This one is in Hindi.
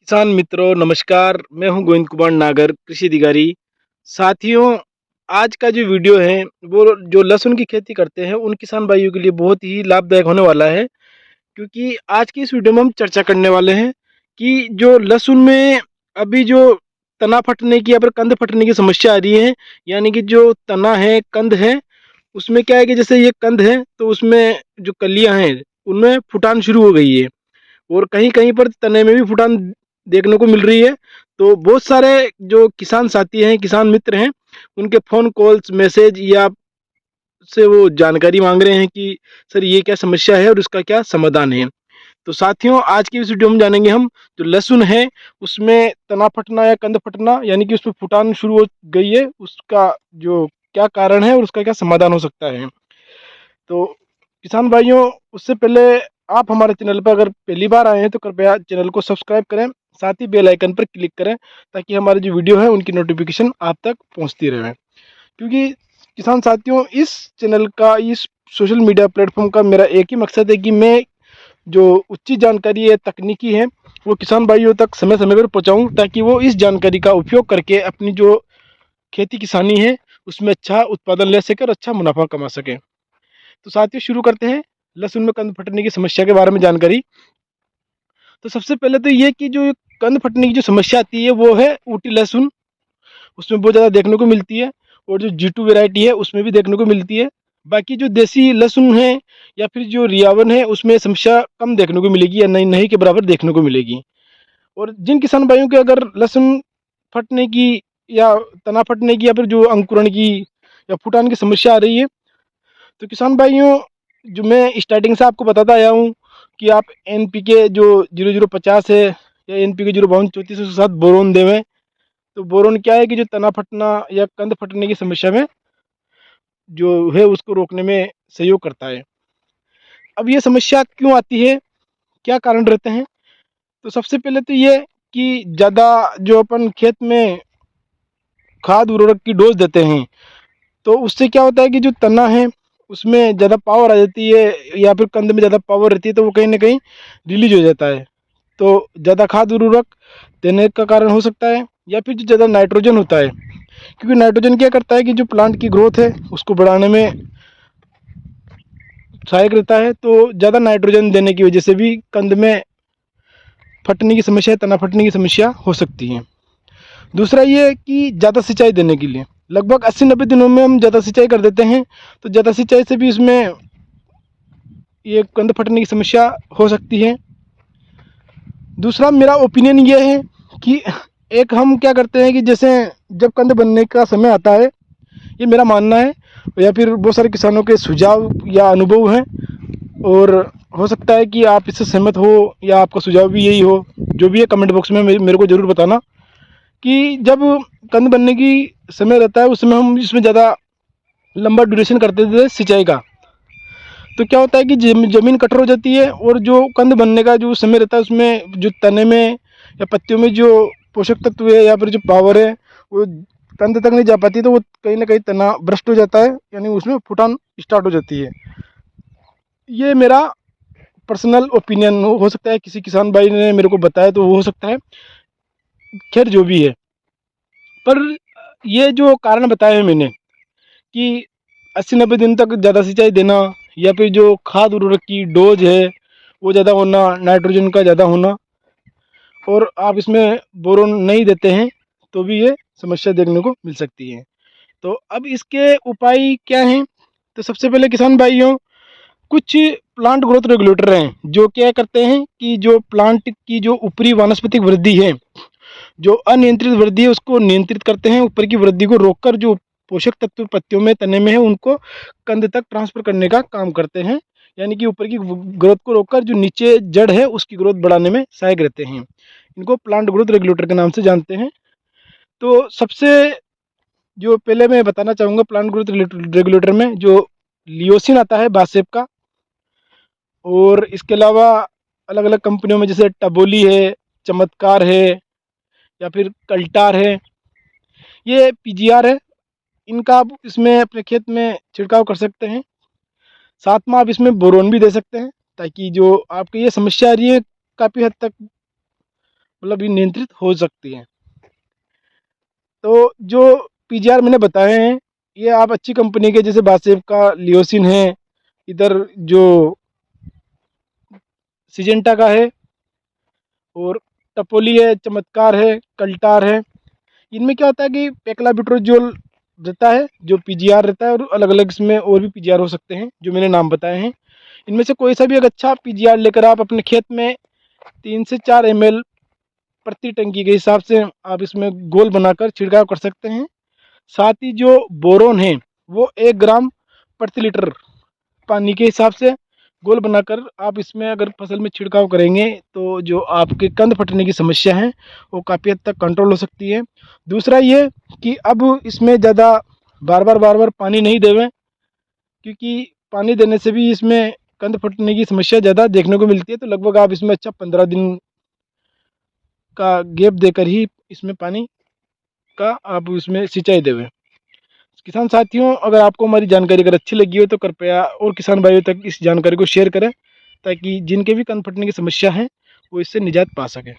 किसान मित्रों नमस्कार। मैं हूं गोविंद कुमार नागर, कृषि अधिकारी। साथियों, आज का जो वीडियो है वो जो लहसुन की खेती करते हैं उन किसान भाइयों के लिए बहुत ही लाभदायक होने वाला है। क्योंकि आज की इस वीडियो में हम चर्चा करने वाले हैं कि जो लहसुन में अभी जो तना फटने की या फिर कंद फटने की समस्या आ रही है, यानी कि जो तना है कंद है, उसमें क्या है कि जैसे ये कंद है तो उसमें जो कलियां हैं उनमें फुटान शुरू हो गई है और कहीं कहीं पर तने में भी फुटान देखने को मिल रही है। तो बहुत सारे जो किसान साथी हैं, किसान मित्र हैं, उनके फ़ोन कॉल्स, मैसेज या से वो जानकारी मांग रहे हैं कि सर ये क्या समस्या है और उसका क्या समाधान है। तो साथियों, आज की इस वीडियो में जानेंगे हम जो लहसुन है उसमें तना फटना या कंद फटना यानी कि उसमें फुटान शुरू हो गई है, उसका जो क्या कारण है और उसका क्या समाधान हो सकता है। तो किसान भाइयों, उससे पहले आप हमारे चैनल पर अगर पहली बार आए हैं तो कृपया चैनल को सब्सक्राइब करें, साथ ही बेल आइकन पर क्लिक करें ताकि हमारी जो वीडियो है उनकी नोटिफिकेशन आप तक पहुंचती रहे। क्योंकि किसान साथियों, इस चैनल का, इस सोशल मीडिया प्लेटफॉर्म का मेरा एक ही मकसद है कि मैं जो उचित जानकारी है, तकनीकी है, वो किसान भाइयों तक समय समय पर पहुँचाऊँ ताकि वो इस जानकारी का उपयोग करके अपनी जो खेती किसानी है उसमें अच्छा उत्पादन ले सके और अच्छा मुनाफा कमा सके। तो साथियों, शुरू करते हैं लहसुन में कंद फटने की समस्या के बारे में जानकारी। तो सबसे पहले तो ये कि जो कंद फटने की जो समस्या आती है वो है ऊटी लहसुन, उसमें बहुत ज़्यादा देखने को मिलती है। और जो G2 वैरायटी है उसमें भी देखने को मिलती है। बाकी जो देसी लहसुन है या फिर जो रियावन है उसमें समस्या कम देखने को मिलेगी या नहीं नहीं के बराबर देखने को मिलेगी। और जिन किसान भाइयों के अगर लहसुन फटने की या तना फटने की या फिर जो अंकुरण की या फुटान की समस्या आ रही है, तो किसान भाइयों, जो मैं स्टार्टिंग से आपको बताता आया हूँ कि आप NPK जो 0050 है या NPK 052 34 के साथ बोरोन देवें। तो बोरोन क्या है कि जो तना फटना या कंद फटने की समस्या में जो है उसको रोकने में सहयोग करता है। अब ये समस्या क्यों आती है, क्या कारण रहते हैं? तो सबसे पहले तो ये कि ज़्यादा जो अपन खेत में खाद उर्वरक की डोज देते हैं तो उससे क्या होता है कि जो तना है उसमें ज़्यादा पावर आ जाती है या फिर कंद में ज़्यादा पावर रहती है, तो वो कहीं ना कहीं रिलीज हो जाता है। तो ज़्यादा खाद उर्वरक देने का कारण हो सकता है, या फिर जो ज़्यादा नाइट्रोजन होता है, क्योंकि नाइट्रोजन क्या करता है कि जो प्लांट की ग्रोथ है उसको बढ़ाने में सहायक रहता है। तो ज़्यादा नाइट्रोजन देने की वजह से भी कंद में फटने की समस्या, तना फटने की समस्या हो सकती है। दूसरा ये कि ज़्यादा सिंचाई देने के लिए लगभग 80-90 दिनों में हम ज़्यादा सिंचाई कर देते हैं, तो ज़्यादा सिंचाई से भी इसमें ये कंद फटने की समस्या हो सकती है। दूसरा मेरा ओपिनियन ये है कि एक हम क्या करते हैं कि जैसे जब कंद बनने का समय आता है, ये मेरा मानना है या फिर बहुत सारे किसानों के सुझाव या अनुभव हैं, और हो सकता है कि आप इससे सहमत हो या आपका सुझाव भी यही हो। जो भी है कमेंट बॉक्स में मेरे को ज़रूर बताना कि जब कंद बनने की समय रहता है उस समय हम इसमें ज़्यादा लंबा ड्यूरेशन करते थे सिंचाई का, तो क्या होता है कि ज़मीन कठोर हो जाती है और जो कंद बनने का जो समय रहता है उसमें जो तने में या पत्तियों में जो पोषक तत्व है या फिर जो पावर है वो कंद तक नहीं जा पाती, तो वो कहीं ना कहीं तना भ्रष्ट हो जाता है, यानी उसमें फुटान स्टार्ट हो जाती है। ये मेरा पर्सनल ओपिनियन हो सकता है, किसी किसान भाई ने मेरे को बताया तो वो हो सकता है। खैर जो भी है, पर ये जो कारण बताए हैं मैंने कि 80-90 दिन तक ज़्यादा सिंचाई देना या फिर जो खाद उर्वरक की डोज है वो ज़्यादा होना, नाइट्रोजन का ज़्यादा होना, और आप इसमें बोरोन नहीं देते हैं तो भी ये समस्या देखने को मिल सकती है। तो अब इसके उपाय क्या हैं? तो सबसे पहले किसान भाइयों, कुछ प्लांट ग्रोथ रेगुलेटर हैं जो क्या करते हैं कि जो प्लांट की जो ऊपरी वानस्पतिक वृद्धि है, जो अनियंत्रित वृद्धि है उसको नियंत्रित करते हैं। ऊपर की वृद्धि को रोककर जो पोषक तत्व पत्तियों में, तने में है, उनको कंद तक ट्रांसफर करने का काम करते हैं। यानी कि ऊपर की ग्रोथ को रोककर जो नीचे जड़ है उसकी ग्रोथ बढ़ाने में सहायक रहते हैं। इनको प्लांट ग्रोथ रेगुलेटर के नाम से जानते हैं। तो सबसे जो पहले मैं बताना चाहूँगा प्लांट ग्रोथ रेगुलेटर में जो लियोसिन आता है बासेप का, और इसके अलावा अलग अलग कंपनियों में जैसे टबोली है, चमत्कार है, या फिर कल्टार है, ये PGR है। इनका आप इसमें अपने खेत में छिड़काव कर सकते हैं। साथ में आप इसमें बोरोन भी दे सकते हैं ताकि जो आपकी ये समस्या आ रही है काफ़ी हद तक मतलब ये नियंत्रित हो सकती है। तो जो पीजीआर मैंने बताए हैं ये आप अच्छी कंपनी के, जैसे बासेफ का लियोसिन है, इधर जो सिजेंटा का है, और टपोली है, चमत्कार है, कल्टार है। इनमें क्या होता है कि पेक्लाबिट्रोजोल रहता है जो पीजीआर रहता है, और अलग अलग इसमें और भी पीजीआर हो सकते हैं जो मैंने नाम बताए हैं। इनमें से कोई सा भी एक अच्छा पीजीआर लेकर आप अपने खेत में 3 से 4 ml प्रति टंकी के हिसाब से आप इसमें गोल बनाकर छिड़काव कर सकते हैं। साथ ही जो बोरोन है वो 1 ग्राम प्रति लीटर पानी के हिसाब से गोल बनाकर आप इसमें अगर फसल में छिड़काव करेंगे तो जो आपके कंद फटने की समस्या है वो काफ़ी हद तक कंट्रोल हो सकती है। दूसरा ये कि अब इसमें ज़्यादा बार बार पानी नहीं देवें, क्योंकि पानी देने से भी इसमें कंद फटने की समस्या ज़्यादा देखने को मिलती है। तो लगभग आप इसमें अच्छा 15 दिन का गैप देकर ही इसमें पानी का आप इसमें सिंचाई देवें। किसान साथियों, अगर आपको हमारी जानकारी अगर अच्छी लगी हो तो कृपया और किसान भाइयों तक इस जानकारी को शेयर करें, ताकि जिनके भी कंद फटने की समस्या है वो इससे निजात पा सकें।